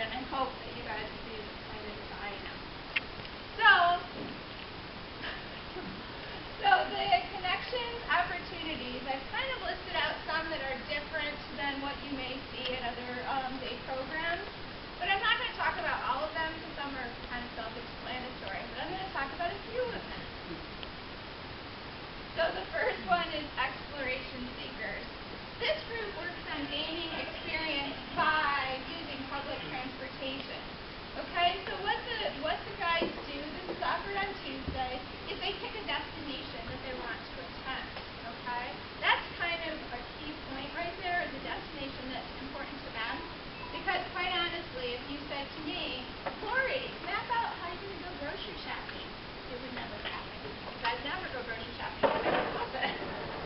and I hope that you guys will be as excited as I am. So the connections, opportunities, I've kind of listed out some that are different than what you may see at other day programs. But I'm not going to talk about all of them because some are kind of self-explanatory. But I'm going to talk about a few of them. So the first one is exploration seekers. This group works on gaining experience by using public transportation. Okay, so what the guys do, this is offered on Tuesday, is they pick a destination that they want to attend. Okay, that's kind of a key point right there, is a destination that's important to them. Because quite honestly, if you said to me, Lori, map out how you're going to go grocery shopping, it would never happen. Because I'd never go grocery shopping if I could help it.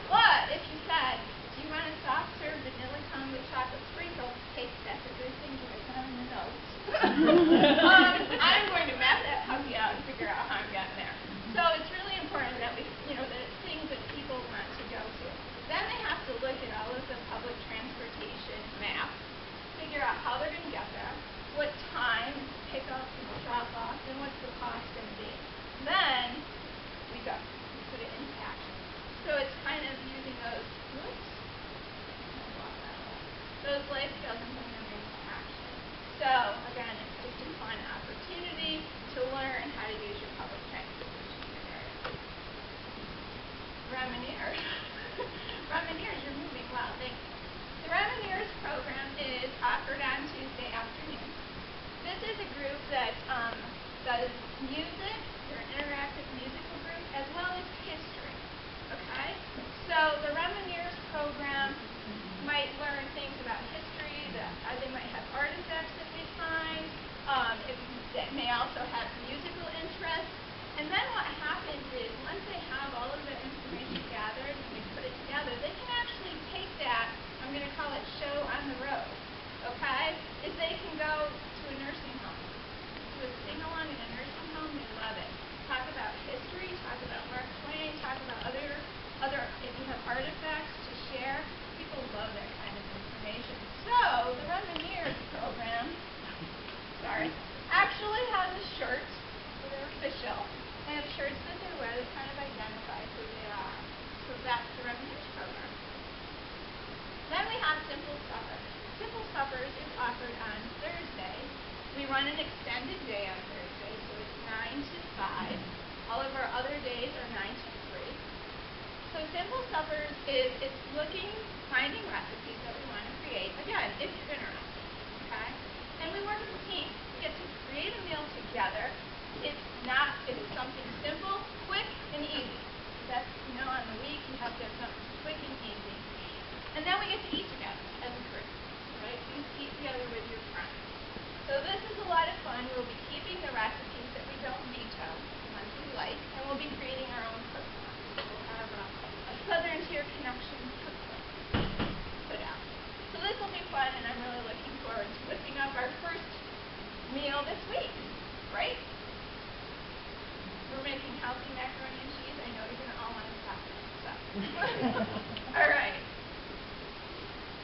But if you said, do you want a soft serve vanilla cone with chocolate sprinkles? Hey, that's a good thing to write down in the notes. I'm going to map that puppy out and figure out how I'm getting there. So it's really important that we, that it's things that people want to go to. Then they have to look at all of the public transportation maps, figure out how they're going to get there, what time is pick up and drop off, and what's the cost going to be. Then we go. We put it into action. So it's kind of using those life skills and putting them into action. So again, it's just a fun opportunity to learn how to use your public transportation in your area. Remineers. Remineers, you're moving well, thanks. The Remineers program is offered on Tuesday afternoon. This is a group that does music, they're an interactive musical group, as well as history. Okay? So the Remineers program might learn things about history, they might have artifacts that we find, that may also have musical interest. And then what happens is, once they have all of their information gathered and we put it together, they can actually take that, I'm going to call it show on the road, okay? Is they can go to a nursing home, do a sing-along in a nursing home, they love it. Talk about history, talk about Mark Twain, talk about other if you have artifacts to share, people love that kind of information. So the Remineers program, actually has a shirt, so they're official. They have shirts that they wear that kind of identify who they are. So that's the Remineers program. Then we have Simple Suppers. Simple Suppers is offered on Thursday. We run an extended day on Thursday, so it's 9 to 5. All of our other days are 9 to 3. So Simple Suppers is finding recipes that we want to create. Again, if you're interested, okay? And we work as a team. We get to create a meal together. It's something simple, quick, and easy. That's, on the week you have to have something quick and easy. And then we get to eat together as a group, right? You eat together with your friends. So this is a lot of fun. We'll be keeping the recipes that we don't veto, the ones we like, and we'll be creating our own cookbook. We'll have a Southern Tier Connections cookbook put out. So this will be fun, and I'm really looking forward to whipping up our first meal this week, right? We're making healthy macaroni and cheese. I know you're going to all want to stop this stuff. All right.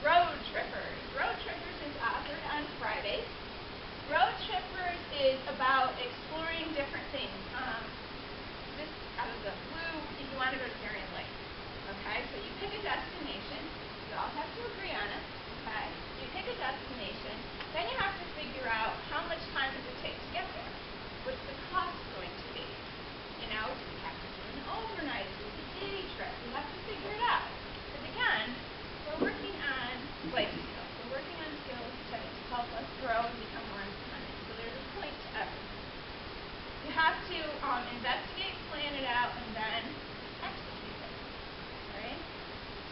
Road Trippers. Road Trippers is offered on Fridays. Road Trippers is about exploring different things. Just out of the blue, if you want to go to Darien Lake. Okay, so you pick a destination. You all have to agree on it. Okay, you pick a destination. Then you have to figure out how much time does it take to get there. What's the cost going to be? Do you have to do an overnight? Is it a day trip? You have to figure it out. Because again, we're working on life skills. We're working on skills to help us grow and become more independent. So there's a point to everything. You have to investigate, plan it out, and then execute it. Right?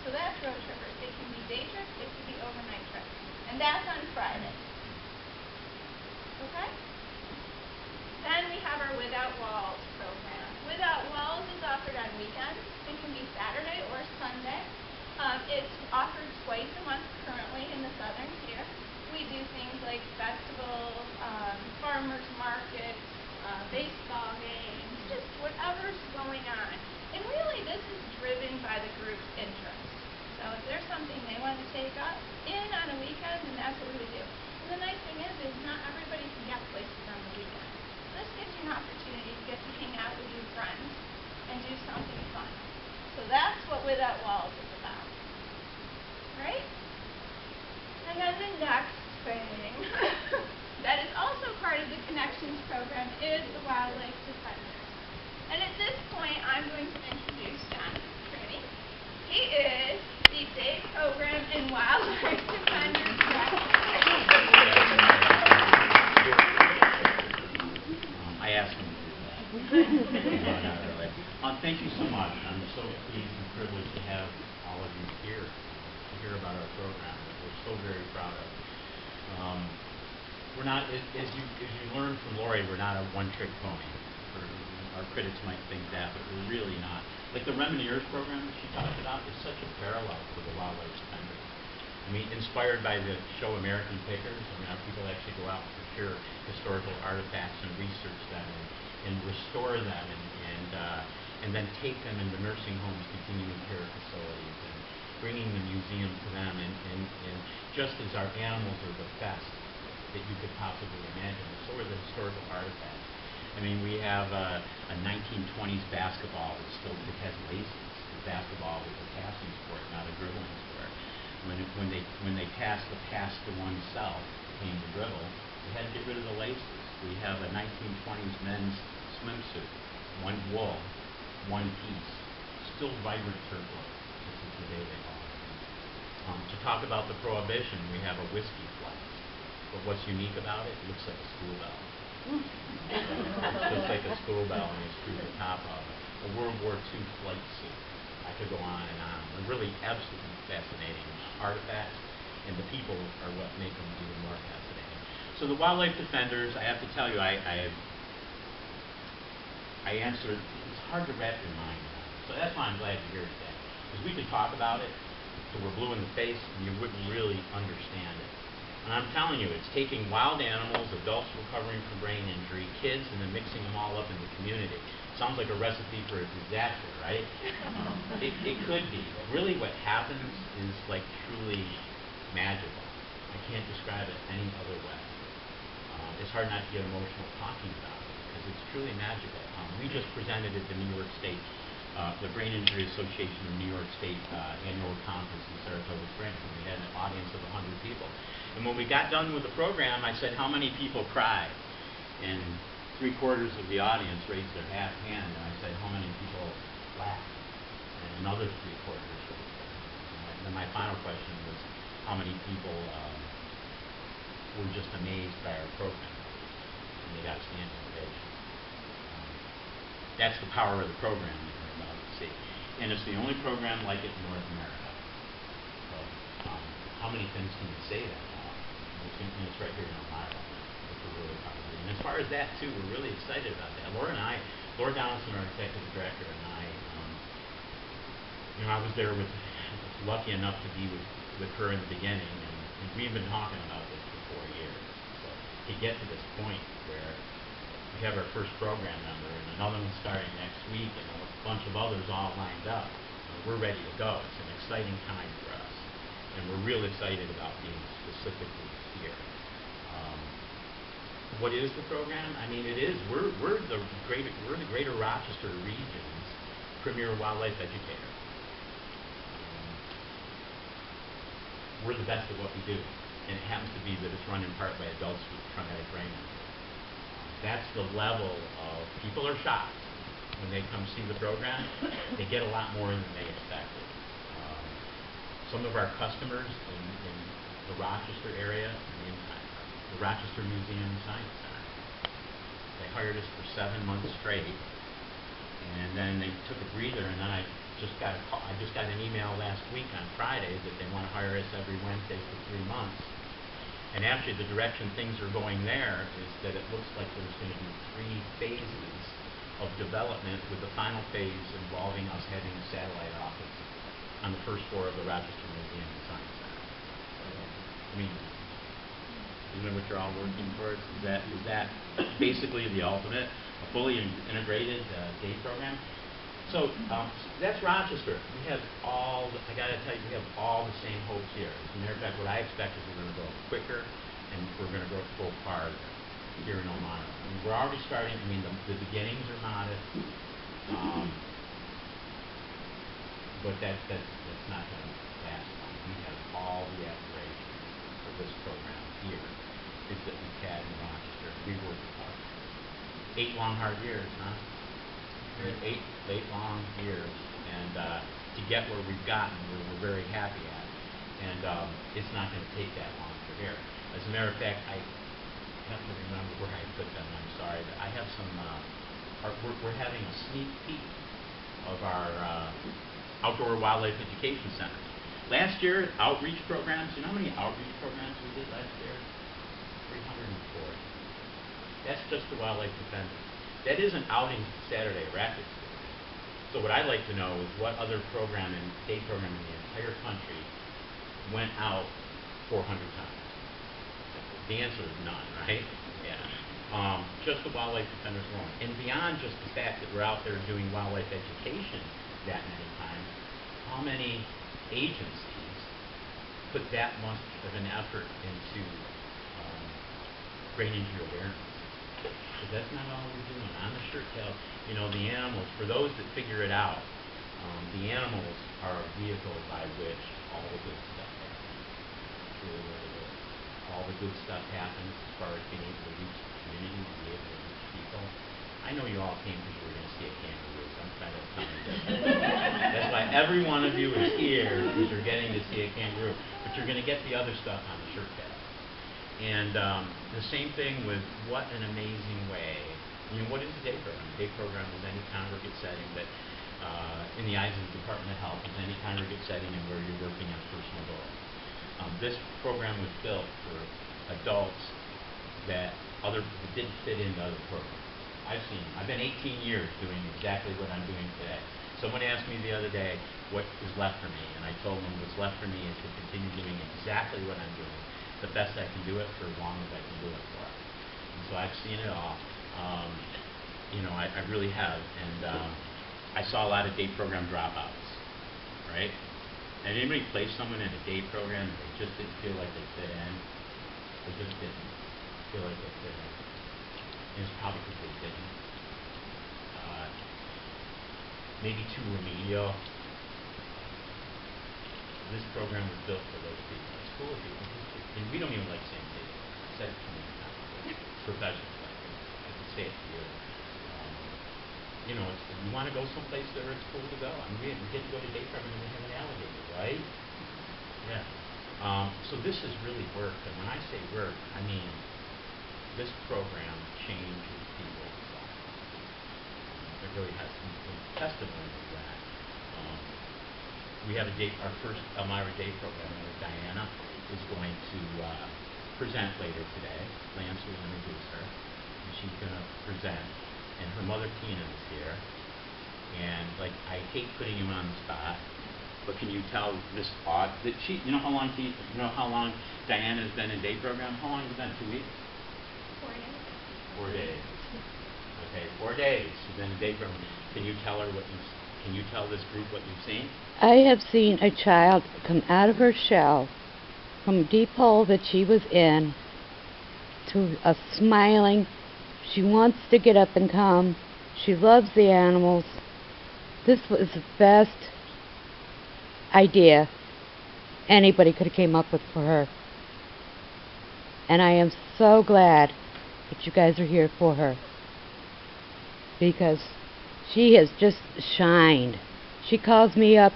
So that's Road Trippers. It can be day trips, it can be overnight trips. And that's on Friday. Okay? Then we have our Without Walls program. Without Walls is offered on weekends. It can be Saturday or Sunday. It's offered twice a month currently in the Southern Tier. We do things like festivals, farmers markets, baseball games, just whatever's going on. And really this is driven by the group's interest. So if there's something they want to take up in on a weekend, then that's what we would do. And the nice thing is not everybody can get places on the weekend. This gives you an opportunity to get to hang out with your friends and do something fun. So that's what Without Walls is about. Right? And then the next thing that is also part of the Connections program is the Wildlife Defenders. And at this point, I'm going to introduce John Trini. He is the Day Program and Wildlife Defenders Director. I asked him to do that. Thank you so much. I'm so pleased and privileged to have all of you here to hear about our program that we're so very proud of. We're not, as you learned from Lori, we're not a one-trick pony. Our critics might think that, but we're really not. Like the Reminiers program that she talked about is such a parallel to the Wildlife Defenders. I mean, inspired by the show American Pickers, I mean, our people actually go out and procure historical artifacts and research them and restore them and then take them into nursing homes, continuing care facilities, and bringing the museum to them. And just as our animals are the best that you could possibly imagine, so are the historical artifacts. I mean, we have a 1920s basketball that has laces. Basketball was a passing sport, not a dribbling sport. When they passed the pass to oneself, came the dribble, they had to get rid of the laces. We have a 1920s men's swimsuit, one wool, one piece, still vibrant turquoise. This is the day they bought it. To talk about the Prohibition, we have a whiskey flag. But what's unique about it? It looks like a school bell. It's just like a school bell, and you screw the top of it. A World War II flight suit. I could go on and on. They're really absolutely fascinating artifacts, and the people are what make them even more fascinating. So the Wildlife Defenders, I have to tell you, I answered, it's hard to wrap your mind around. So that's why I'm glad you're here today. Because we can talk about it till we're blue in the face, and you wouldn't really understand it. And I'm telling you, it's taking wild animals, adults recovering from brain injury, kids, and then mixing them all up in the community. Sounds like a recipe for a disaster, right? It could be. But really what happens is like truly magical. I can't describe it any other way. It's hard not to get emotional talking about it because it's truly magical. We just presented at the New York State, the Brain Injury Association of New York State annual conference in Saratoga Springs, and we had an audience of 100 people. And when we got done with the program, I said, how many people cried? And 3/4 of the audience raised their hand, and I said, how many people laughed? And another 3/4 raised their hand. And then my final question was, how many people were just amazed by our program? And they got a standing ovation. That's the power of the program that you're about to see. And it's the only program like it in North America. So, how many things can you say that about? And it's right here in Ohio. We're really proud of it. And as far as that, too, we're really excited about that. Laura Donaldson, our executive director, and I, I was there lucky enough to be with her in the beginning, and we've been talking about this for 4 years. So to get to this point where we have our first program member and another one starting next week and a bunch of others all lined up, we're ready to go. It's an exciting time for us, and we're real excited about being specifically here. What is the program? I mean, it is. We're the Greater Rochester region's premier wildlife educator. We're the best at what we do, and it happens to be that it's run in part by adults with traumatic brain injury. That's the level of people are shocked when they come see the program. They get a lot more than they expected. Some of our customers in the Rochester area, the Rochester Museum and Science Center, they hired us for 7 months straight, and then they took a breather, and then I just got an email last week on Friday that they want to hire us every Wednesday for 3 months. And actually, the direction things are going there is that it looks like there's going to be 3 phases of development, with the final phase involving us having a satellite office on the first floor of the Rochester Museum and Science Center. I mean, isn't that what you're all working towards? Is that basically the ultimate, a fully integrated day program? So that's Rochester. We have all, I gotta tell you, we have all the same hopes here. As a matter of fact, what I expect is we're gonna grow quicker and we're gonna go farther here in Elmira. I mean, we're already starting, I mean, the beginnings are modest, but that's not gonna last long. We have all the aspirations for this program here is that we've had in Rochester. We worked hard. 8 long, hard years, huh? 8 long years, and to get where we've gotten, we're very happy at, and it's not going to take that long for here. As a matter of fact, I have to remember where I put them. I'm sorry, but I have some. We're having a sneak peek of our outdoor wildlife education centers. Last year, outreach programs. You know how many outreach programs we did last year? 340. That's just the wildlife defenders. That isn't outing Saturday racket. So what I'd like to know is what other program and day program in the entire country went out 400 times. The answer is none, right? Yeah. Just the wildlife defenders alone. And beyond just the fact that we're out there doing wildlife education that many times, how many agencies put that much of an effort into bringing to your awareness? But that's not all we're doing. On the shirt tail, you know, the animals, for those that figure it out, the animals are a vehicle by which all the good stuff happens. Really, really good. All the good stuff happens as far as being able to reach the community, to be able to reach people. I know you all came because you were going to see a kangaroo. I'm trying to tell you that. That's why every one of you is here, because you're getting to see a kangaroo. But you're going to get the other stuff on the shirt tail. And the same thing with what an amazing way. You know, what is a day program? A day program is any congregate setting that, in the eyes of the Department of Health, is any congregate setting and where you're working on personal goals. This program was built for adults that didn't fit into other programs. I've been 18 years doing exactly what I'm doing today. Someone asked me the other day what is left for me, and I told them what's left for me is to continue doing exactly what I'm doing, the best I can do it for as long as I can do it for. And so I've seen it all. You know, I really have. And I saw a lot of day program dropouts, right? And anybody place someone in a day program and they just didn't feel like they fit in? They just didn't feel like they fit in. And it's probably because they didn't. Maybe too remedial. This program was built for those people. It's full of people. And we don't even like saying day program. I said it too many times. Professionals like it. I can say it to you. You know, you want to go someplace where it's cool to go. I mean, we get to go to day program and we have an alligator, right? Yeah. So this has really worked. And when I say work, I mean this program changes people's lives. It really has some testimony to that. We have our first Elmira Day program where Diana is going to present later today. Lance will introduce her, and she's going to present. And her mother Tina is here. And like, I hate putting him on the spot, but can you tell this odd that she? You know how long Diana has been in day program? How long has it been? 2 weeks? 4 days. 4 days. Okay, 4 days. She's been in day program. Can you tell her Can you tell this group what you've seen? I have seen a child come out of her shell from a deep hole that she was in to a smiling. She wants to get up and come. She loves the animals. This was the best idea anybody could have came up with for her. And I am so glad that you guys are here for her, because she has just shined. She calls me up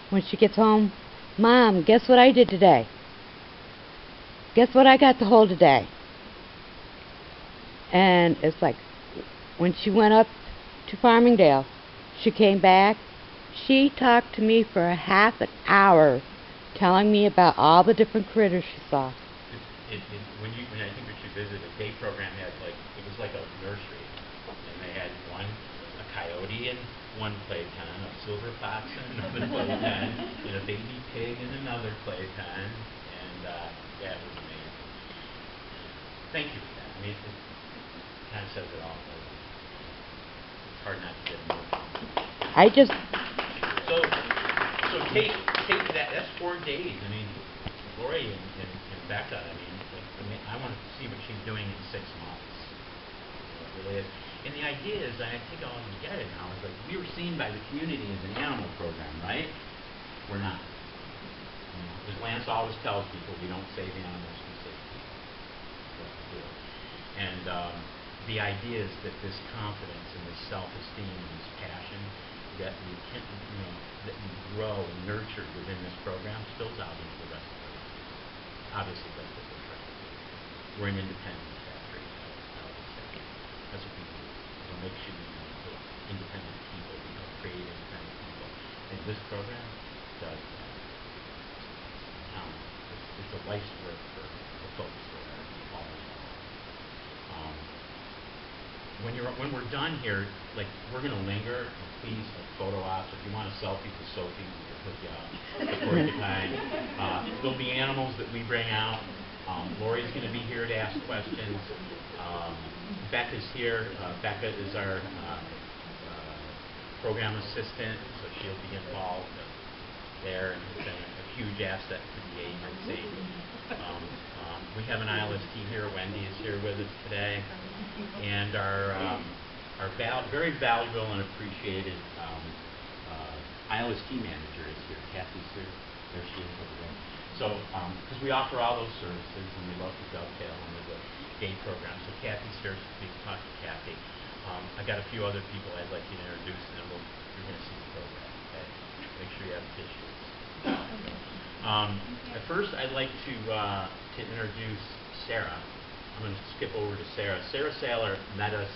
when she gets home. Mom, guess what I did today? Guess what I got to hold today? And it's like, when she went up to Farmingdale, she came back. She talked to me for a half an hour, telling me about all the different critters she saw. When I think we should visit, a day program had it was like a nursery, and they had a coyote in one playpen, a silver fox in another playpen, and a baby pig in another playpen, and yeah, it was amazing. Thank you for that. I mean, it kind of says it all. It's hard not to get emotional. I just, So take that. That's 4 days. I mean, Lori and Becca. I want to see what she's doing in 6 months. It really is. And the idea is, I think I'll get it now. Is like we were seen by the community as an animal program, right? We're not. As Lance always tells people, we don't save animals, we save people. That's what we do. And the idea is that this confidence and this self-esteem and this passion that you can, that you grow and nurture within this program spills out into the rest of the life. Obviously, that's what we're trying to do. We're an independent factory. That's what we do. We'll make sure we make independent people. We help create independent people. And this program does that. It's a life's work for the folks that are all involved. When we're done here, like we're gonna linger. And please, like photo ops. If you want a selfie with Sophie, we'll hook you up before you time. There'll be animals that we bring out. Lori's gonna be here to ask questions. Becca's here. Becca is our program assistant, so she'll be involved there, and it's been a huge asset to the agency. We have an ILST here. Wendy is here with us today, and our very valuable and appreciated ILST manager is here. Kathy's here. There she is over there. So, because we offer all those services, and we love to dovetail into the day program. So Kathy's here, so we can talk to Kathy. I got a few other people I'd like you to introduce, and then you're going to see the program. Okay? Make sure you have tissues. At first, I'd like to introduce Sarah. I'm going to skip over to Sarah. Sarah Saylor met us.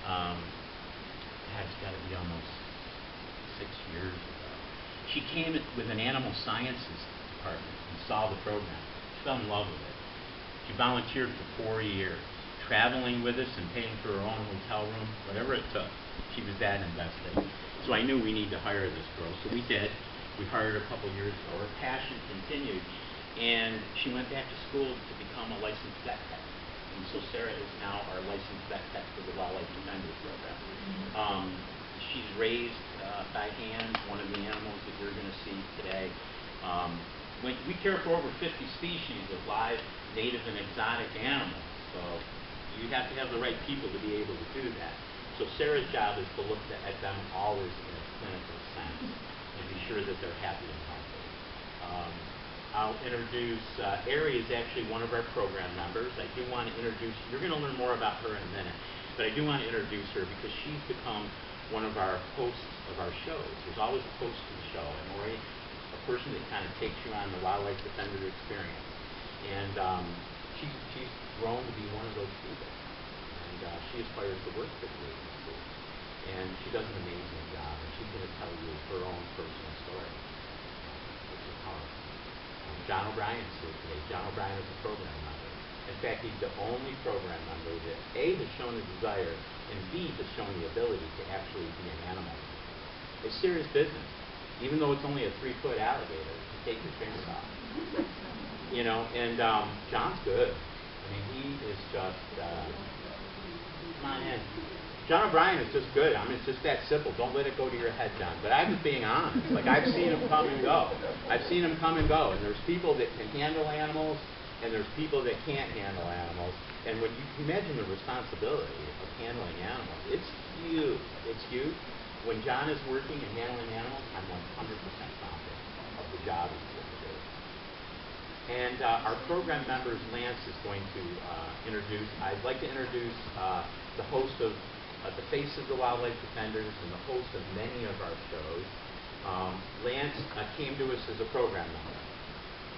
It's got to be almost 6 years ago. She came with an animal sciences department and saw the program. She fell in love with it. She volunteered for 4 years, traveling with us and paying for her own hotel room, whatever it took. She was that invested. So I knew we needed to hire this girl, so we did. We hired her a couple years ago. Her passion continued, and she went back to school to become a licensed vet tech. And so Sarah is now our licensed vet tech for the Wildlife Defenders program. She's raised by hand one of the animals that you're going to see today. We care for over 50 species of live, native, and exotic animals. So you have to have the right people to be able to do that. So Sarah's job is to look at them always in a clinical sense and be sure that they're happy and healthy. I'll introduce, Ari is actually one of our program members. I do want to introduce, you're going to learn more about her in a minute, but I do want to introduce her because she's become one of our hosts of our shows. There's always a host to the show, and Ari, a person that kind of takes you on the Wildlife Defender experience. And she's grown to be one of those people. And she aspires to work for the agency. And she does an amazing job. And she's going to tell you her own personal story, which is powerful. John O'Brien's here today. John O'Brien is a program member. In fact, he's the only program member that A, has shown a desire, and B, has shown the ability to actually be an animal. It's serious business. Even though it's only a 3-foot alligator, you take your fingers off. You know, and John's good. I mean, he is just, come on in. John O'Brien is just good. I mean, it's just that simple. Don't let it go to your head, John. But I'm just being honest. Like, I've seen him come and go. I've seen him come and go. And there's people that can handle animals, and there's people that can't handle animals. And when you imagine the responsibility of handling animals, it's huge. It's huge. When John is working and handling animals, I'm 100% confident of the job he's going to do. And our program members, Lance is going to introduce, I'd like to introduce the host of the Face of the Wildlife Defenders and the host of many of our shows. Lance came to us as a program member.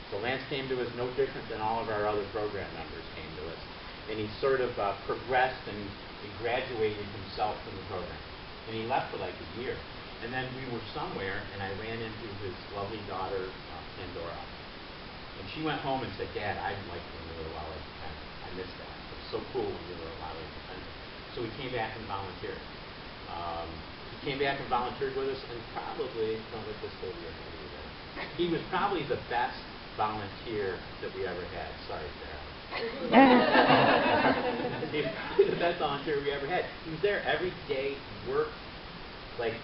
So Lance came to us no different than all of our other program members came to us. And he sort of progressed and he graduated himself from the program. And he left for like a year. And then we were somewhere, and I ran into his lovely daughter, Pandora. And she went home and said, Dad, I liked when you were a Wildlife Defender. I missed that. It was so cool when you were a Wildlife Defender. So he came back and volunteered. He came back and volunteered with us, and probably, don't let this go to your head either, he was probably the best volunteer that we ever had. Sorry, Sarah. He was probably the best volunteer we ever had. He was there every day, worked like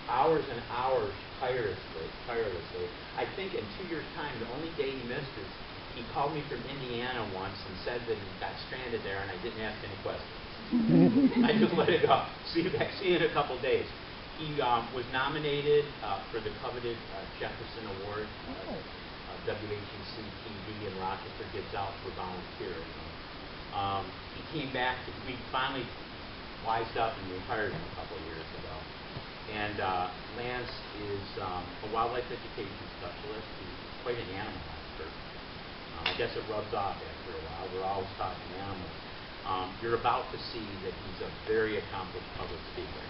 hours and hours tirelessly. I think in 2 years' time, the only day he missed is he called me from Indiana once and said that he got stranded there and I didn't ask any questions. I just let it go. See you in a couple days. He was nominated for the coveted Jefferson Award. WHEC TV in Rochester gives out for volunteering. He came back. We finally wised up and we hired him a couple of years ago. And Lance is a wildlife education specialist. He's quite an animal expert. I guess it rubs off after a while. We're always talking animals. You're about to see that he's a very accomplished public speaker.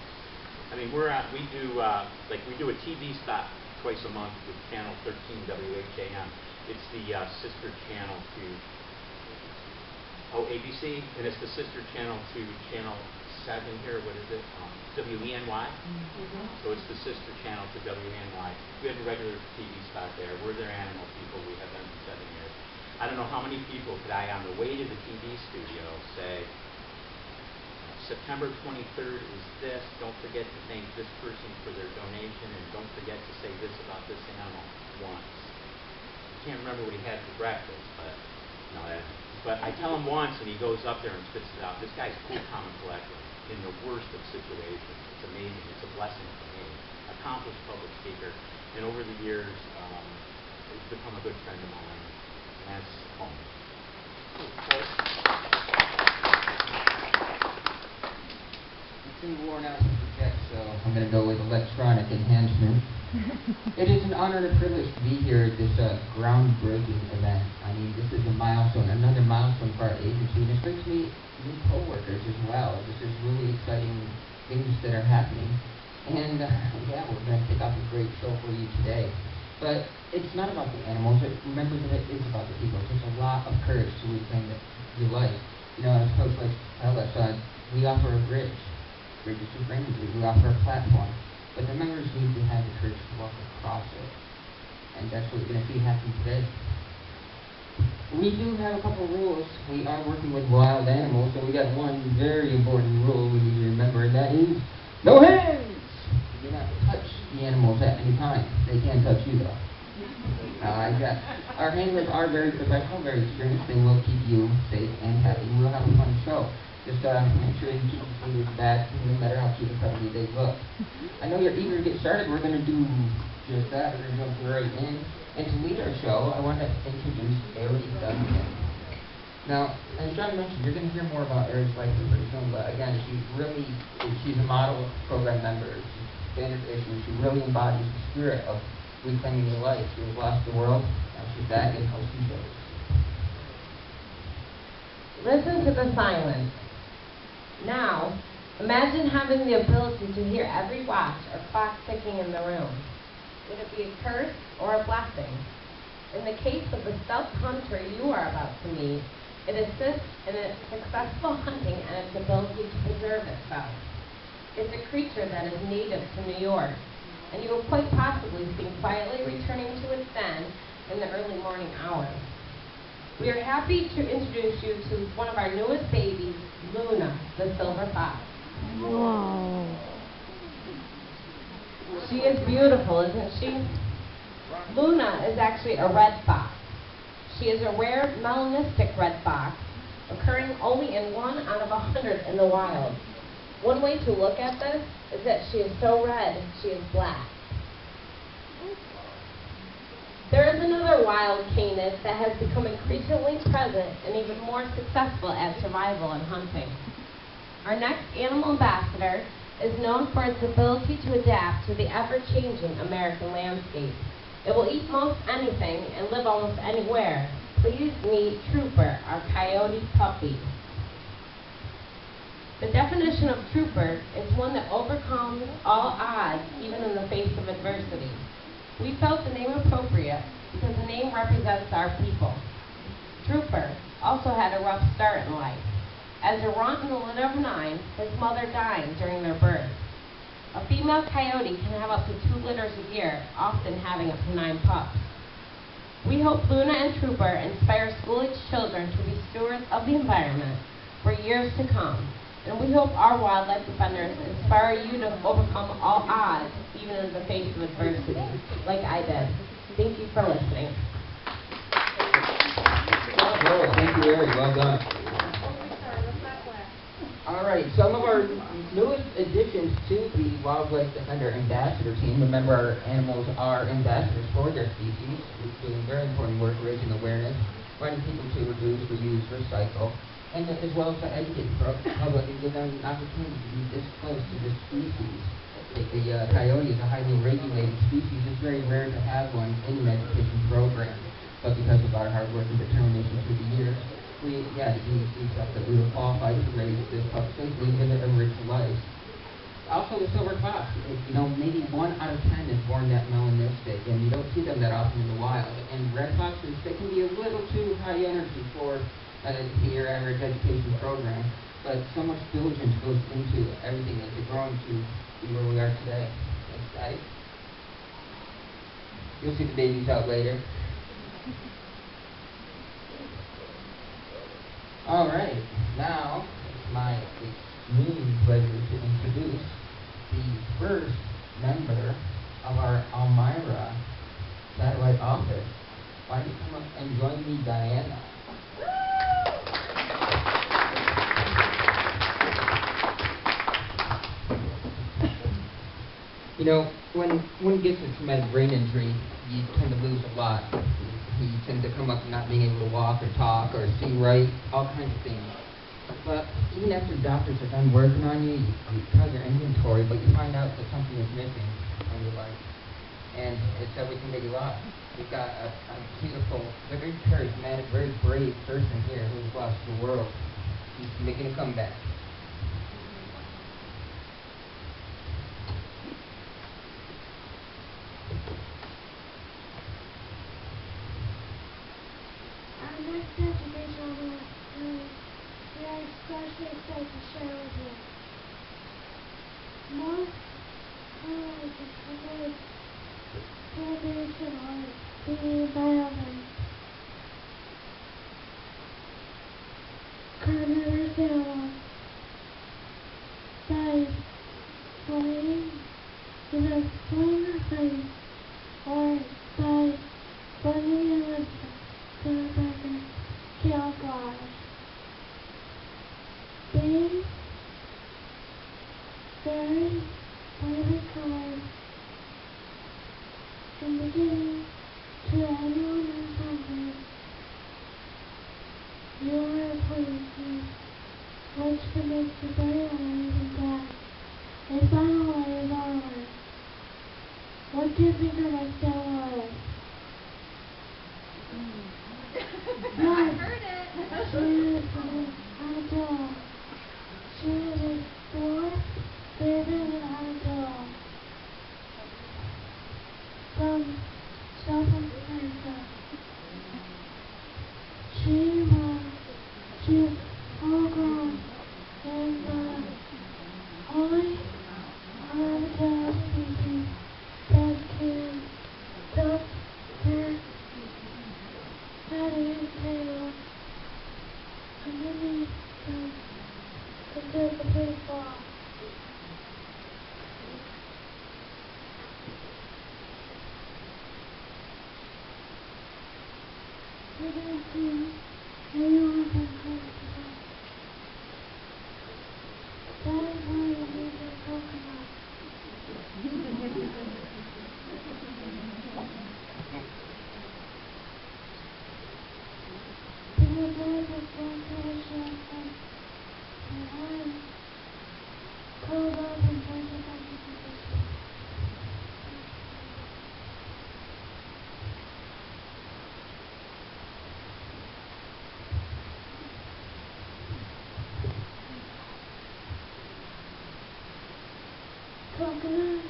I mean, we do a TV spot twice a month with Channel 13 WHAM. It's the sister channel to ABC, and it's the sister channel to Channel 7 here. What is it? WENY. So it's the sister channel to WENY. We have a regular TV spot there. We're their animal people. We have been for 7 years. I don't know how many people could I, on the way to the TV studio, say, September 23rd is this. Don't forget to thank this person for their donation, and don't forget to say this about this animal once. I can't remember what he had for breakfast, but I tell him once, and he goes up there and spits it out. This guy's cool, calm, and collected in the worst of situations. It's amazing. It's a blessing for me. Accomplished public speaker, and over the years, he's become a good friend of mine. And that's home. It's been worn out with the text, so I'm going to go with electronic enhancement. It is an honor and a privilege to be here at this groundbreaking event. I mean, this is a milestone, another milestone for our agency, and it brings me new co-workers as well. This is really exciting things that are happening. And yeah, we're going to kick off a great show for you today. But it's not about the animals. Remember that it is about the people. It takes a lot of courage to reclaim your life. You know, as Coach likes to tell us, we offer a bridge. Bridges to friends. We offer a platform. But the members need to have the courage to walk across it. And that's what you're going to see happen today. We do have a couple of rules. We are working with wild animals, so we got one very important rule we need to remember, and that is no hands! You do not touch the animals at any time. They can touch you, though. Our handlers are very professional, very experienced. They will keep you safe and happy. We'll have a fun show. Just make sure you keep your fingers back, no matter how cute and cuddly they look. I know you're eager to get started. We're going to do just that. We're going to jump right in. And to lead our show, I want to introduce Aries Duncan. Now, as John mentioned, you're going to hear more about Aries' life pretty soon, but again, she's a model program member. She's standard issue. She really embodies the spirit of reclaiming your life. She was lost the world. Now she's back and hosting shows. Listen to the silence. Now, imagine having the ability to hear every watch or clock ticking in the room. Would it be a curse or a blessing? In the case of the stealth hunter you are about to meet, it assists in its successful hunting and its ability to preserve itself. It's a creature that is native to New York, and you will quite possibly see quietly returning to its den in the early morning hours. We are happy to introduce you to one of our newest babies, Luna, the silver fox. Whoa. She is beautiful, isn't she? Luna is actually a red fox. She is a rare melanistic red fox, occurring only in 1 out of 100 in the wild. One way to look at this is that she is so red, she is black. There is another wild canis that has become increasingly present and even more successful at survival and hunting. Our next animal ambassador is known for its ability to adapt to the ever-changing American landscape. It will eat most anything and live almost anywhere. Please meet Trooper, our coyote puppy. The definition of trooper is one that overcomes all odds, even in the face of adversity. We felt the name appropriate because the name represents our people. Trooper also had a rough start in life. As a runt in a litter of 9, his mother died during their birth. A female coyote can have up to 2 litters a year, often having up to 9 pups. We hope Luna and Trooper inspire school-age children to be stewards of the environment for years to come, And we hope our wildlife defenders inspire you to overcome all odds, even in the face of adversity, like I did. Thank you for listening. Bravo. Thank you, Larry. Well done. All right, some of our newest additions to the Wildlife Defender Ambassador team. Remember, our animals are ambassadors for their species. We're doing very important work raising awareness, finding people to reduce, reuse, recycle, and as well as to educate the public and give them an opportunity to be this close to this species. The coyote is a highly regulated species. It's very rare to have one in an education program, but because of our hard work and determination through the years, the DEC felt that we were qualified to raise this pup safely and give it a rich life. Also, the silver fox. Maybe 1 out of 10 is born that melanistic, and you don't see them that often in the wild. And red foxes, they can be a little too high energy for your average education program, but so much diligence goes into everything that they're growing to be where we are today. Thanks, Daddy. You'll see the babies out later. All right, now it's my extreme pleasure to introduce the first member of our Elmira satellite office. Why don't you come up and join me, Diana? When one gets a traumatic brain injury, you tend to lose a lot. You tend to come up not being able to walk or talk or see right, all kinds of things. But even after doctors are done working on you, you try your inventory, but you find out that something is missing from your life. And it's everything that you lost. We've got a beautiful, very charismatic, very brave person here who's lost the world. He's making a comeback. Our next educational move, we are especially excited to share with you. More knowledge is promoted celebration on the environment. Carnivorous animals by playing either playing or fighting or by blending in with the camouflage. Being very vibrant colors and beginning to anyone who's hungry. You are a policeman, which connects the very eyes and glass. A final layer is armor. What do you think of my stellar eyes? I heard it. She is an armadillo. She is a dwarf bigger than armadillo. From South America. She's full grown and the only armadillo species that can dump her head and tail underneath them until the complete ball. We're going to see anyone can come to them. That is why you need a coconut. The bird is going to wish you and I'm curled up and turned it back into position. Coconut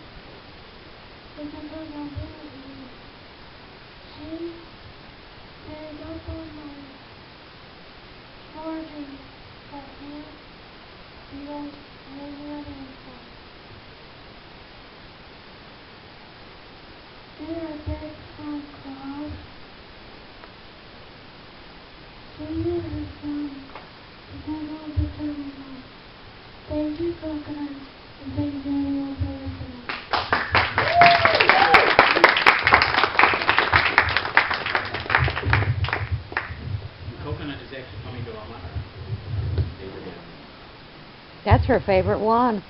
is a bird on building. She is up on my foraging but here she does any other insect. There are big strong claws. She uses them to nibble the terminal. Thank you, Coconut, and thank you everyone for listening. Coconut is actually coming to Elmira. That's her favorite one.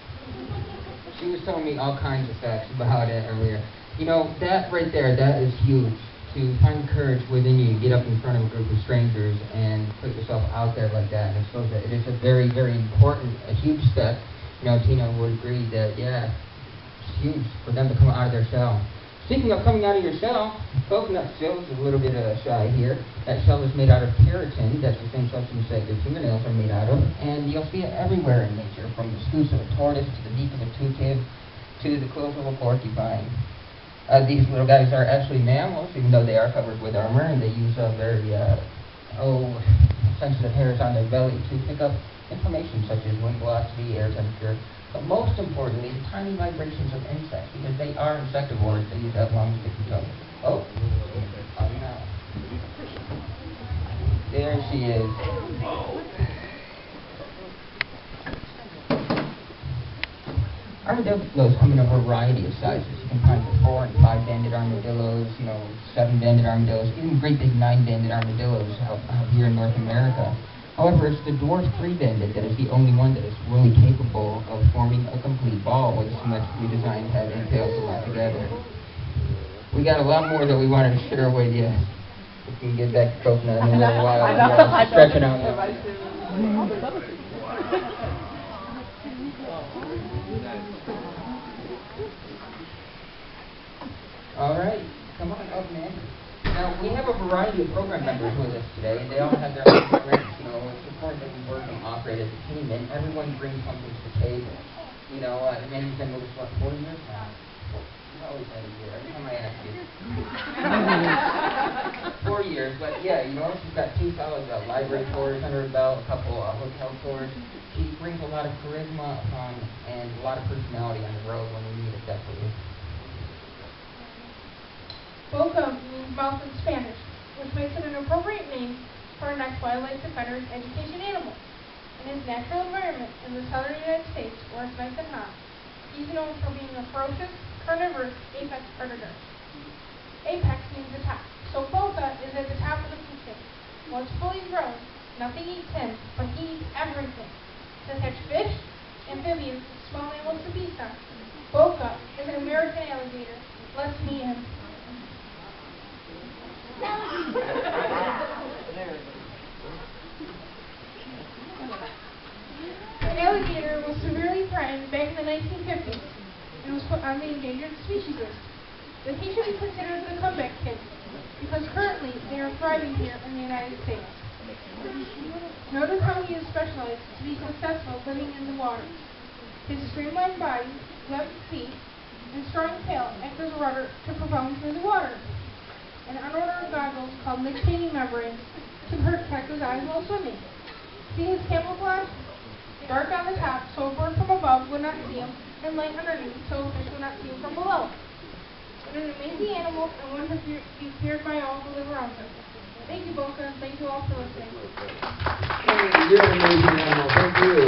She was telling me all kinds of facts about it earlier. You know, that right there, that is huge. To find courage within you, get up in front of a group of strangers and put yourself out there like that and expose that. It is a very, very important, a huge step. You know, Tina would agree that, yeah, it's huge for them to come out of their shell. Speaking of coming out of your shell, Coconut shell is a little bit shy here. That shell is made out of keratin. That's the same substance that your fingernails are made out of. And you'll see it everywhere in nature, from the scoots of a tortoise to the beak of a toucan to the quills of a porcupine. These little guys are actually mammals, even though they are covered with armor, and they use very sensitive hairs on their belly to pick up information such as wind velocity, air temperature, but most importantly, the tiny vibrations of insects, because they are insectivores. They use that long sticky tongue. Oh, no. There she is. Armadillos come in a variety of sizes. You can find the 4 and 5 banded armadillos, 7 banded armadillos, even great big 9 banded armadillos out here in North America. However, it's the dwarf 3-banded that is the only one that is really capable of forming a complete ball with a symmetrically designed head and tail to lock together. We got a lot more that we wanted to share with you. We can get back to Coconut in a little while. We're stretching out now. All right, come on up, man. Now, we have a variety of program members with us today, and they all have their own strengths. It's important that we work and operate as a team, and everyone brings something to the table. Randy's been with us, 4 years now? He's always had a year, every time I ask you. 4 years, but yeah, she's got 2 solid library tours under her belt, a couple hotel tours. She brings a lot of charisma and a lot of personality on the road when we meet, definitely. Boca means mouth in Spanish, which makes it an appropriate name for an ex-wildlife defender's education animal. In his natural environment in the southern United States, where it's nice and hot, he's known for being a ferocious, carnivorous apex predator. Apex means the top, so Boca is at the top of the food chain. Once fully grown, nothing eats him, but he eats everything. To catch fish, amphibians, and small animals to feast on. Boca is an American alligator. Let's meet him. The alligator was severely threatened back in the 1950s and was put on the endangered species list. But he should be considered the comeback kid because currently they are thriving here in the United States. Notice how he is specialized to be successful living in the water. His streamlined body, webbed feet, and strong tail act as a rudder to propel him through the water. An unordered goggles called nictitating membranes to protect his eyes while swimming. See his camouflage? Dark on the top so a bird from above would not see him, and light underneath so a fish would not see him from below. It is an amazing animal and one to be feared by all who live around him. Thank you, Boca, and thank you all for listening. Hey, you're an amazing animal. Thank you.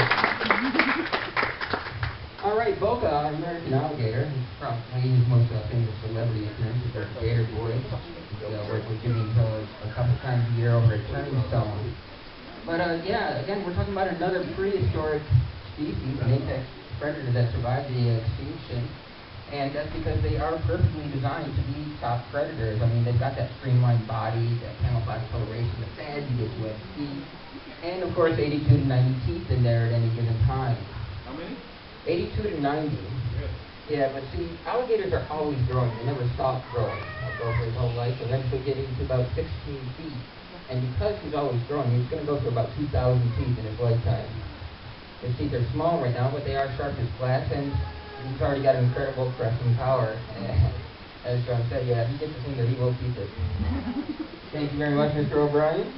All right, Boca, our American alligator, he's probably his most famous celebrity appearance is our Gator Boy. We work with Jimmy Hill a couple times a year over at Turnstone. But yeah, again, we're talking about another prehistoric species, an apex predator that survived the extinction. And that's because they are perfectly designed to be top predators. I mean, they've got that streamlined body, that camouflage coloration, the fabulous webbed feet, and of course 82 to 90 teeth in there at any given time. How many? 82 to 90. Yeah, but see, alligators are always growing. They never stop growing. They'll grow for his whole life, eventually getting to about 16 feet. And because he's always growing, he's going to go through about 2,000 teeth in his lifetime. His teeth are small right now, but they are sharp as flats, and he's already got incredible crushing power. As John said, yeah, he gets a finger, he will keep it. Thank you very much, Mr. O'Brien.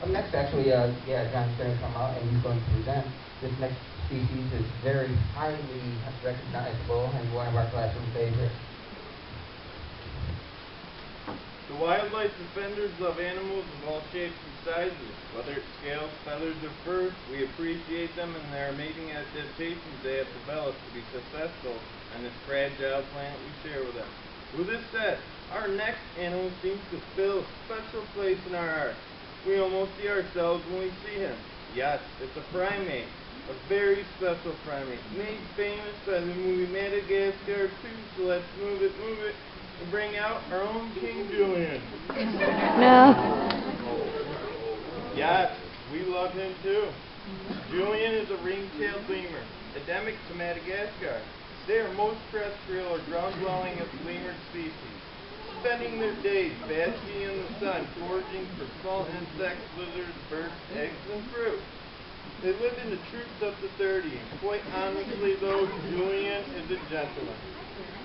Up next, actually, John's going to come out and he's going to present. This next species is very highly recognizable and one of our classroom favorites. The wildlife defenders love animals of all shapes and sizes. Whether it's scales, feathers, or fur, we appreciate them and their amazing adaptations they have developed to be successful on this fragile planet we share with them. With this said, our next animal seems to fill a special place in our heart. We almost see ourselves when we see him. Yes, it's a primate. A very special primate, made famous by the movie Madagascar 2, so let's move it, and bring out our own King Julian. No. Yes, we love him too. Julian is a ring-tailed lemur, endemic to Madagascar. They are most terrestrial or ground-dwelling of the lemur species, spending their days basking in the sun, foraging for small insects, lizards, birds, eggs, and fruit. They live in the troops up to 30, and quite honestly though, Julian is a gentleman.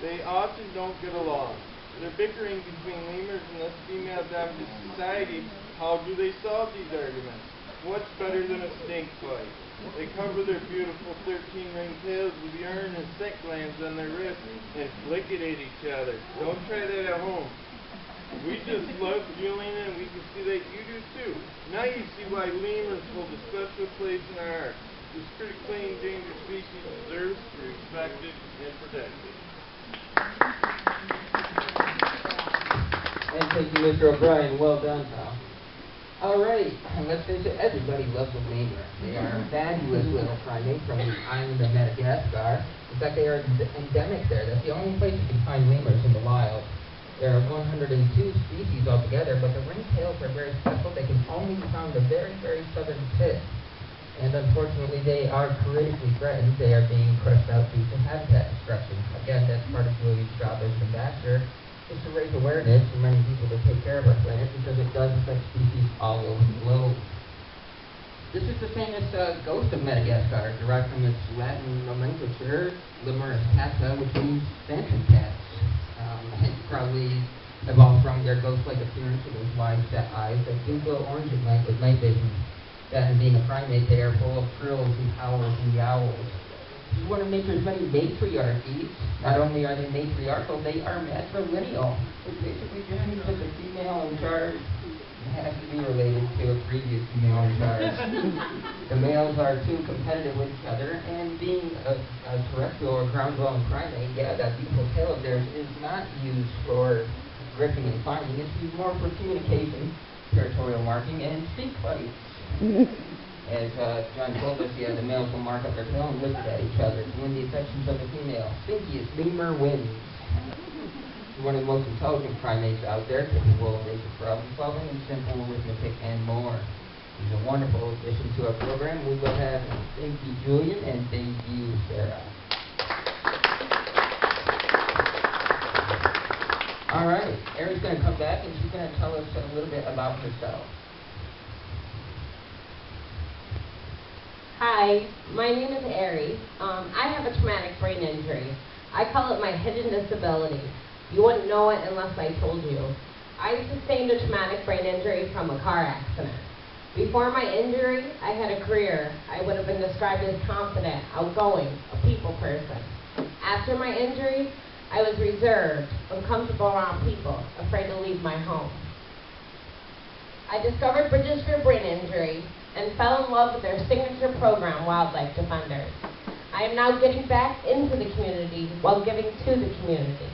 They often don't get along. They're bickering between lemurs and this female-dominated society. How do they solve these arguments? What's better than a snake fight? They cover their beautiful 13-ring tails with urine and scent glands on their wrists and flick it at each other. Don't try that at home. We just love Julian and we can see that you do too. Now you see why lemurs hold a special place in our heart. This critically endangered species deserves to be respected and protected. And thank you, Mr. O'Brien. Well done, pal. All right, let's face it, everybody loves a lemur. They are a fabulous little primate from the island of Madagascar. In fact, they are endemic there. That's the only place you can find lemurs in the wild. There are 102 species altogether, but the ringtails are very special. They can only be found in the very, very southern tip. And unfortunately, they are critically threatened. They are being crushed out due to habitat destruction. Again, that's part of Julian's job as ambassador, is to raise awareness for many people to take care of our planet because it does affect species all over the globe. This is the famous ghost of Madagascar, derived from its Latin nomenclature, Lemurus cata, which means phantom cats. And probably evolved from their ghost-like appearance with those wide-set eyes that do glow orange at night with night vision. That, and being a primate, they are full of frills and howls and yowls. This is one of nature's many matriarchies. Not only are they matriarchal, they are matrilineal, which basically just means that the female in charge has to be related to a previous female in charge. The males are too competitive with each other, and being a terrestrial or ground-dwelling primate, yeah, that beautiful tail of theirs is not used for gripping and finding. It's used more for communication, territorial marking, and stink fights. As John told us, yeah, the males will mark up their tail and whisper at each other to win the affections of the female. Stinkiest lemur wins. One of the most intelligent primates out there, capable of basic problem solving and simple arithmetic and more. He's a wonderful addition to our program. We will have thank you, Julian, and thank you, Sarah. All right, Eri's going to come back and she's going to tell us a little bit about herself. Hi, my name is Ari. I have a traumatic brain injury. I call it my hidden disability. You wouldn't know it unless I told you. I sustained a traumatic brain injury from a car accident. Before my injury, I had a career. I would have been described as confident, outgoing, a people person. After my injury, I was reserved, uncomfortable around people, afraid to leave my home. I discovered Bridges for Brain Injury and fell in love with their signature program, Wildlife Defenders. I am now getting back into the community while giving to the community.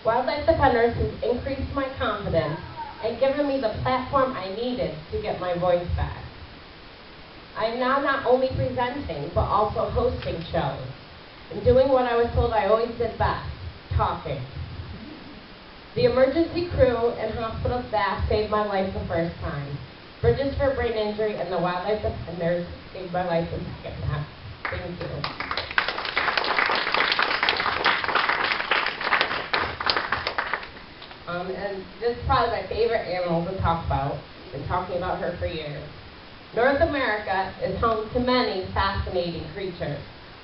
Wildlife Defenders has increased my confidence and given me the platform I needed to get my voice back. I am now not only presenting, but also hosting shows and doing what I was told I always did best, talking. The emergency crew and hospital staff saved my life the first time. Bridges for Brain Injury and the Wildlife Defenders saved my life the second time. Thank you. And this is probably my favorite animal to talk about. Been talking about her for years. North America is home to many fascinating creatures,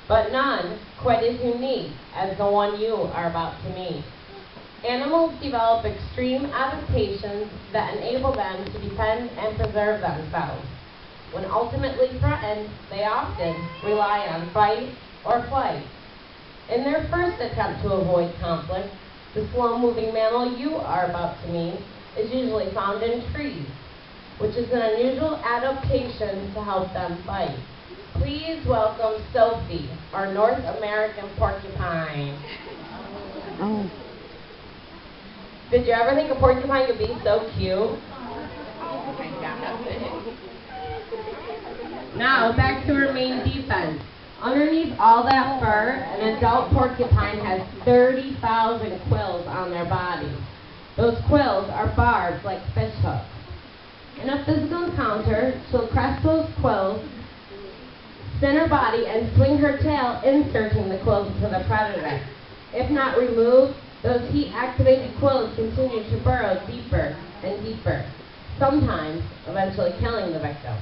but none quite as unique as the one you are about to meet. Animals develop extreme adaptations that enable them to defend and preserve themselves. When ultimately threatened, they often rely on fight or flight. In their first attempt to avoid conflict, the slow-moving mammal you are about to meet is usually found in trees, which is an unusual adaptation to help them fight. Please welcome Sophie, our North American porcupine. Oh. Did you ever think a porcupine could be so cute? Now, back to her main defense. Underneath all that fur, an adult porcupine has 30,000 quills on their body. Those quills are barbed like fish hooks. In a physical encounter, she'll crest those quills, spin her body, and swing her tail, inserting the quills into the predator. If not removed, those heat-activated quills continue to burrow deeper and deeper, sometimes eventually killing the victim.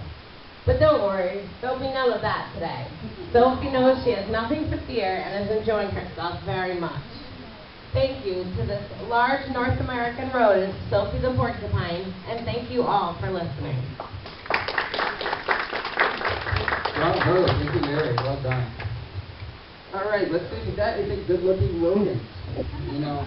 But don't worry, there'll be none of that today. Sophie knows she has nothing to fear and is enjoying herself very much. Thank you to this large North American rodent, Sophie the porcupine, and thank you all for listening. Bravo, thank you, Mary. Well done. All right, let's face it, that is a good-looking rodent. You know,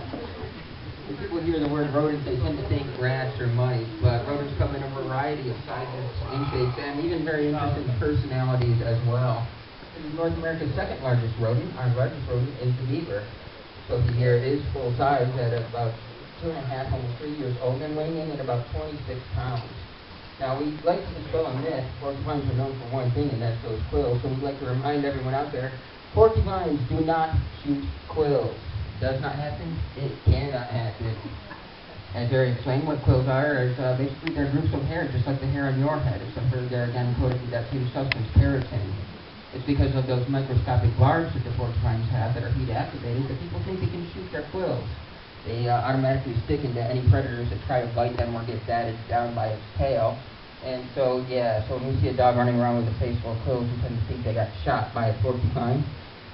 when people hear the word rodent, they tend to think rats or mice, but rodents come in a variety of sizes and shapes, and even very interesting personalities as well. This is North America's second largest rodent. Our largest rodent is the beaver. Sophie here is full size at about 2.5, almost 3 years old, and weighing in at about 26 pounds. Now, we like to dispel a myth. Porcupines are known for one thing, and that's those quills. So we'd like to remind everyone out there, porcupines do not shoot quills. Does not happen. It cannot happen. As Barry explained, what quills are is basically they're groups of hair, just like the hair on your head, except for they're again coated with that same substance, keratin. It's because of those microscopic barbs that the porcupines have that are heat activated that people think they can shoot their quills. They automatically stick into any predators that try to bite them or get batted down by its tail. And so, yeah, so when we see a dog running around with a face full of quills, we tend to think they got shot by a porcupine.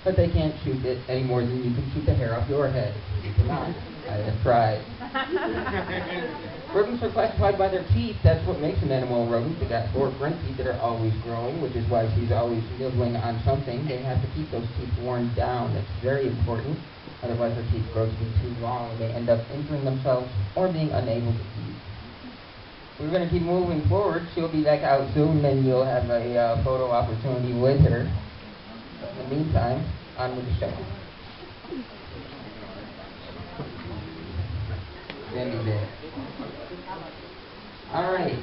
But they can't shoot it any more than you can shoot the hair off your head. Come on, I have tried. Rodents are classified by their teeth. That's what makes an animal a rodent. They got 4 front teeth that are always growing, which is why she's always nibbling on something. They have to keep those teeth worn down. That's very important. Otherwise, their teeth grow to be too long, and they end up injuring themselves or being unable to eat. We're going to keep moving forward. She'll be back out soon, and you'll have a photo opportunity with her. In the meantime, on with the show. Sandy there. All right.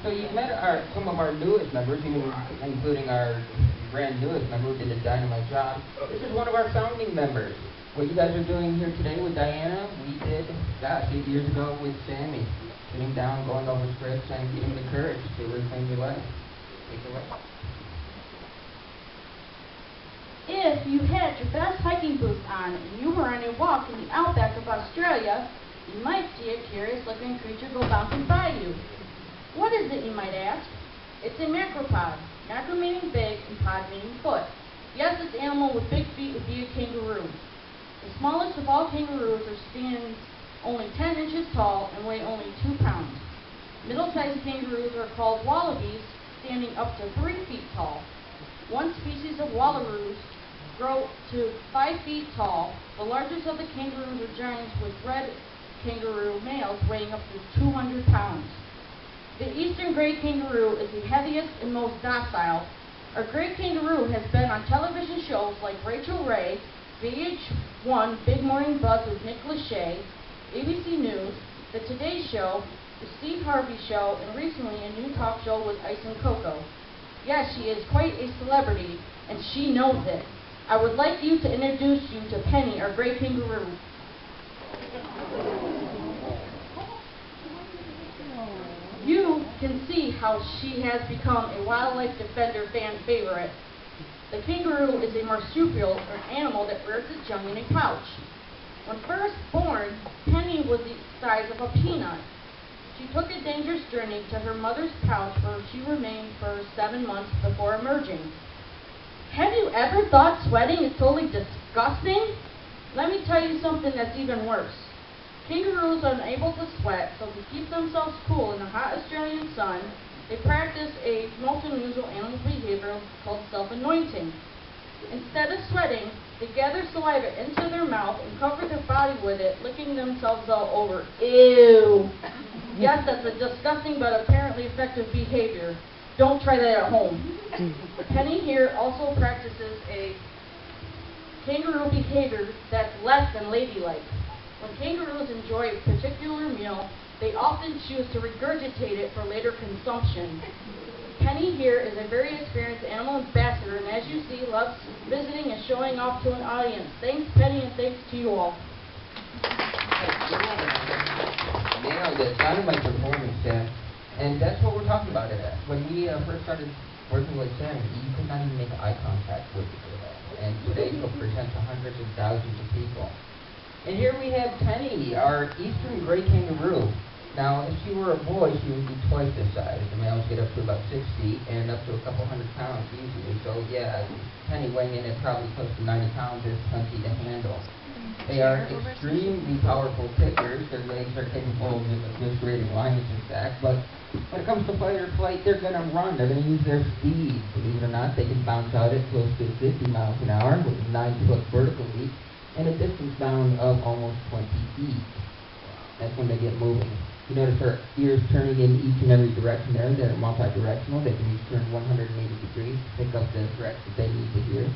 So you've met some of our newest members, including our brand newest member who did a dynamite job. This is one of our founding members. What you guys are doing here today with Diana, we did, 8 years ago with Sammy. Sitting down, going over scripts, and giving the courage to reclaim your life. Take it away. If you had your best hiking boots on and you were on a walk in the outback of Australia, you might see a curious-looking creature go bouncing by you. What is it, you might ask? It's a macropod. Macro meaning big and pod meaning foot. Yes, this animal with big feet would be a kangaroo. The smallest of all kangaroos stands only 10 inches tall and weigh only 2 pounds. Middle-sized kangaroos are called wallabies, standing up to 3 feet tall. One species of wallaroos grow to 5 feet tall. The largest of the kangaroos are giants with red kangaroo males weighing up to 200 pounds. The eastern gray kangaroo is the heaviest and most docile. Our gray kangaroo has been on television shows like Rachel Ray, VH1 Big Morning Buzz with Nick Lachey, ABC News, The Today Show, The Steve Harvey Show, and recently a new talk show with Ice and Coco. Yes, she is quite a celebrity, and she knows it. I would like you to introduce you to Penny, our gray kangaroo. You can see how she has become a Wildlife Defender fan favorite. The kangaroo is a marsupial, or an animal that rears its young in a pouch. When first born, Penny was the size of a peanut. She took a dangerous journey to her mother's pouch where she remained for 7 months before emerging. Have you ever thought sweating is totally disgusting? Let me tell you something that's even worse. Kangaroos are unable to sweat, so to keep themselves cool in the hot Australian sun, they practice a most unusual animal behavior called self-anointing. Instead of sweating, they gather saliva into their mouth and cover their body with it, licking themselves all over. Ew! Yes, that's a disgusting but apparently effective behavior. Don't try that at home. Penny here also practices a kangaroo behavior that's less than ladylike. When kangaroos enjoy a particular meal, they often choose to regurgitate it for later consumption. Penny here is a very experienced animal ambassador, and as you see, loves visiting and showing off to an audience. Thanks, Penny, and thanks to you all. Nailed it. Sounded like performance, Sam. And that's what we're talking about today. When we first started working with Sam, you could not even make eye contact with the girl. And today he'll present to hundreds of thousands of people. And here we have Penny, our eastern gray kangaroo. Now, if she were a boy, she would be twice this size. The males get up to about 6 feet and up to a couple hundred pounds easily. So, yeah, Penny weighing in at probably close to 90 pounds is plenty to handle. They are extremely powerful kickers. Their legs are capable of eviscerating lions, in fact. But when it comes to fight or flight, they're going to run. They're going to use their speed. Believe it or not, they can bounce out at close to 50 miles an hour with a 9-foot vertical leap and a distance bound of almost 20 feet. That's when they get moving. You notice their ears turning in each and every direction there. They're multi-directional. They can each turn 180 degrees to pick up the threats that they need to hear.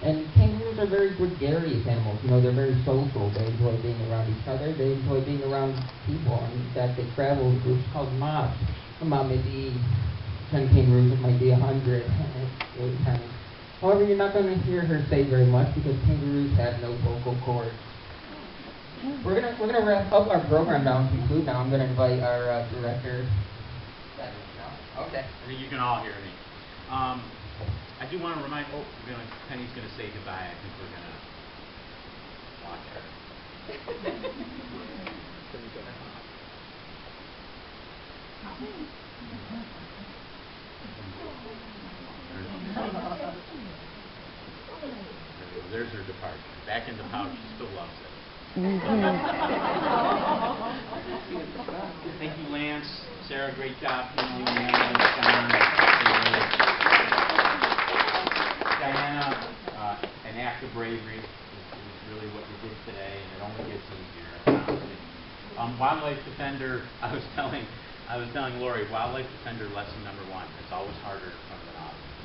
And kangaroos are very gregarious animals. You know, they're very social. They enjoy being around each other. They enjoy being around people. And in fact, they travel in groups called mobs. A mob may be 10 kangaroos. It might be 100. However, you're not going to hear her say very much because kangaroos have no vocal cords. We're gonna wrap up our program now and conclude now. I'm gonna invite our director. Okay. I think you can all hear me. I do want to remind. Oh, Penny's gonna say goodbye. I think we're gonna watch her. There's her departure. Back in the pouch. She still loves it. Thank you, Lance. Sarah, great job. Diana, an act of bravery is really what you did today, and it only gets easier. Wildlife defender. I was telling Lori, wildlife defender lesson number 1. It's always harder in front of an audience.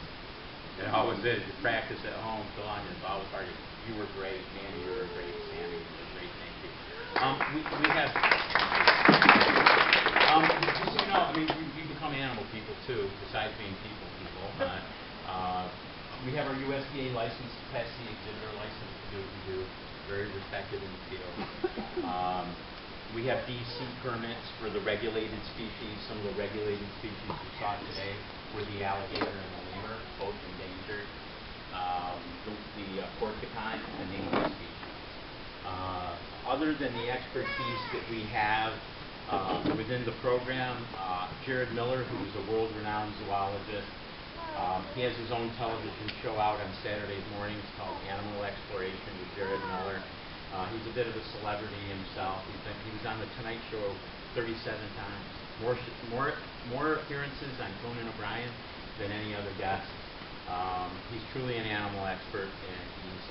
It always is. You practice at home, fill on. It's always harder. You were great, Mandy. You were great, Sammy. You were great. Thank you. We have. Just so you know, I mean, we become animal people too. Besides being people. We have our USDA license, Class C exhibitor license to do what we do. Very respected in the field. We have DC permits for the regulated species. Some of the regulated species we saw today were the alligator and the lemur, both endangered. The porcupine and the native species. Other than the expertise that we have within the program, Jared Miller, who is a world-renowned zoologist, he has his own television show out on Saturday mornings called Animal Exploration with Jared Miller. He's a bit of a celebrity himself. He was on The Tonight Show 37 times. More appearances on Conan O'Brien than any other guest. He's truly an animal expert, and he's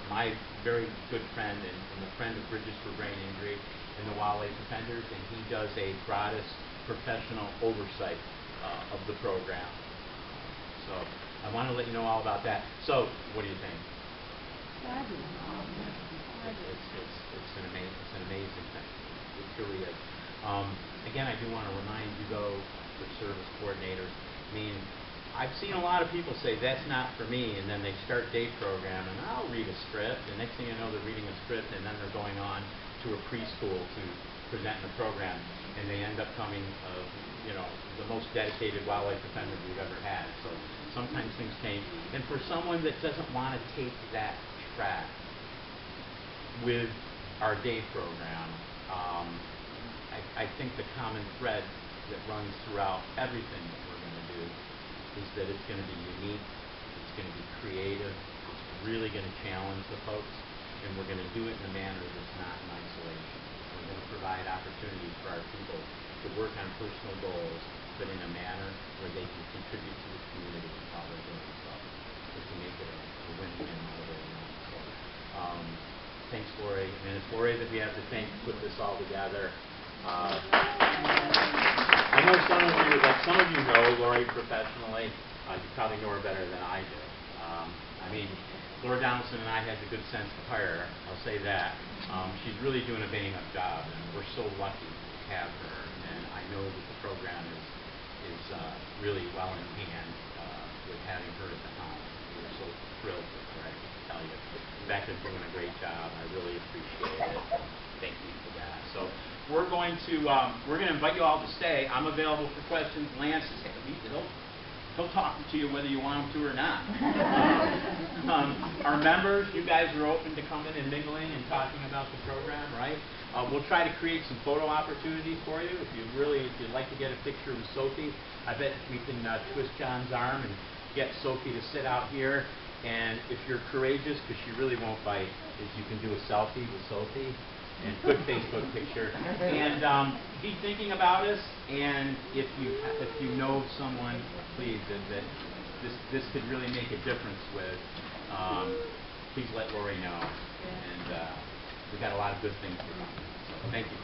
my very good friend and a friend of Bridges for Brain Injury and the Wildlife Defenders, and he does a broadest professional oversight of the program. So I want to let you know all about that. So, what do you think? It's an amazing thing. It truly is. Again, I do want to remind you, though, the service coordinators. I mean, I've seen a lot of people say, that's not for me, and then they start day program, and I'll read a script, and next thing you know, they're reading a script, and then they're going on to a preschool to present in the program, and they end up coming, the most dedicated wildlife defender we've ever had. So sometimes things change. And for someone that doesn't want to take that track with our day program, I think the common thread that runs throughout everything that we're going to do is that it's going to be unique, it's going to be creative, it's really going to challenge the folks, and we're going to do it in a manner that's not in isolation. We're going to provide opportunities for our people to work on personal goals, to but in a manner where they can contribute to the community while they're doing so, to make it a win-win all the way around. So, thanks, Lori. And it's Lori that we have to thank to put this all together. I know some of you know Lori professionally. You probably know her better than I do. I mean, Laura Donaldson and I had the good sense to hire her. I'll say that. She's really doing a bang-up job, and we're so lucky to have her. And I know that the program is really well in hand with having her at the helm. We're so thrilled with her, I can tell you. Rebecca's doing a great job. I really appreciate it. Thank you for that. So we're going to invite you all to stay. I'm available for questions. Lance is he'll talk to you whether you want him to or not. Our members, you guys are open to coming and mingling and talking about the program, right? We'll try to create some photo opportunities for you. If you'd like to get a picture with Sophie, I bet we can twist John's arm and get Sophie to sit out here. And if you're courageous, because she really won't bite, is you can do a selfie with Sophie and good Facebook picture. And be thinking about us. And if you know someone, please, that this could really make a difference with, please let Lori know. And we've got a lot of good things to come. So thank you.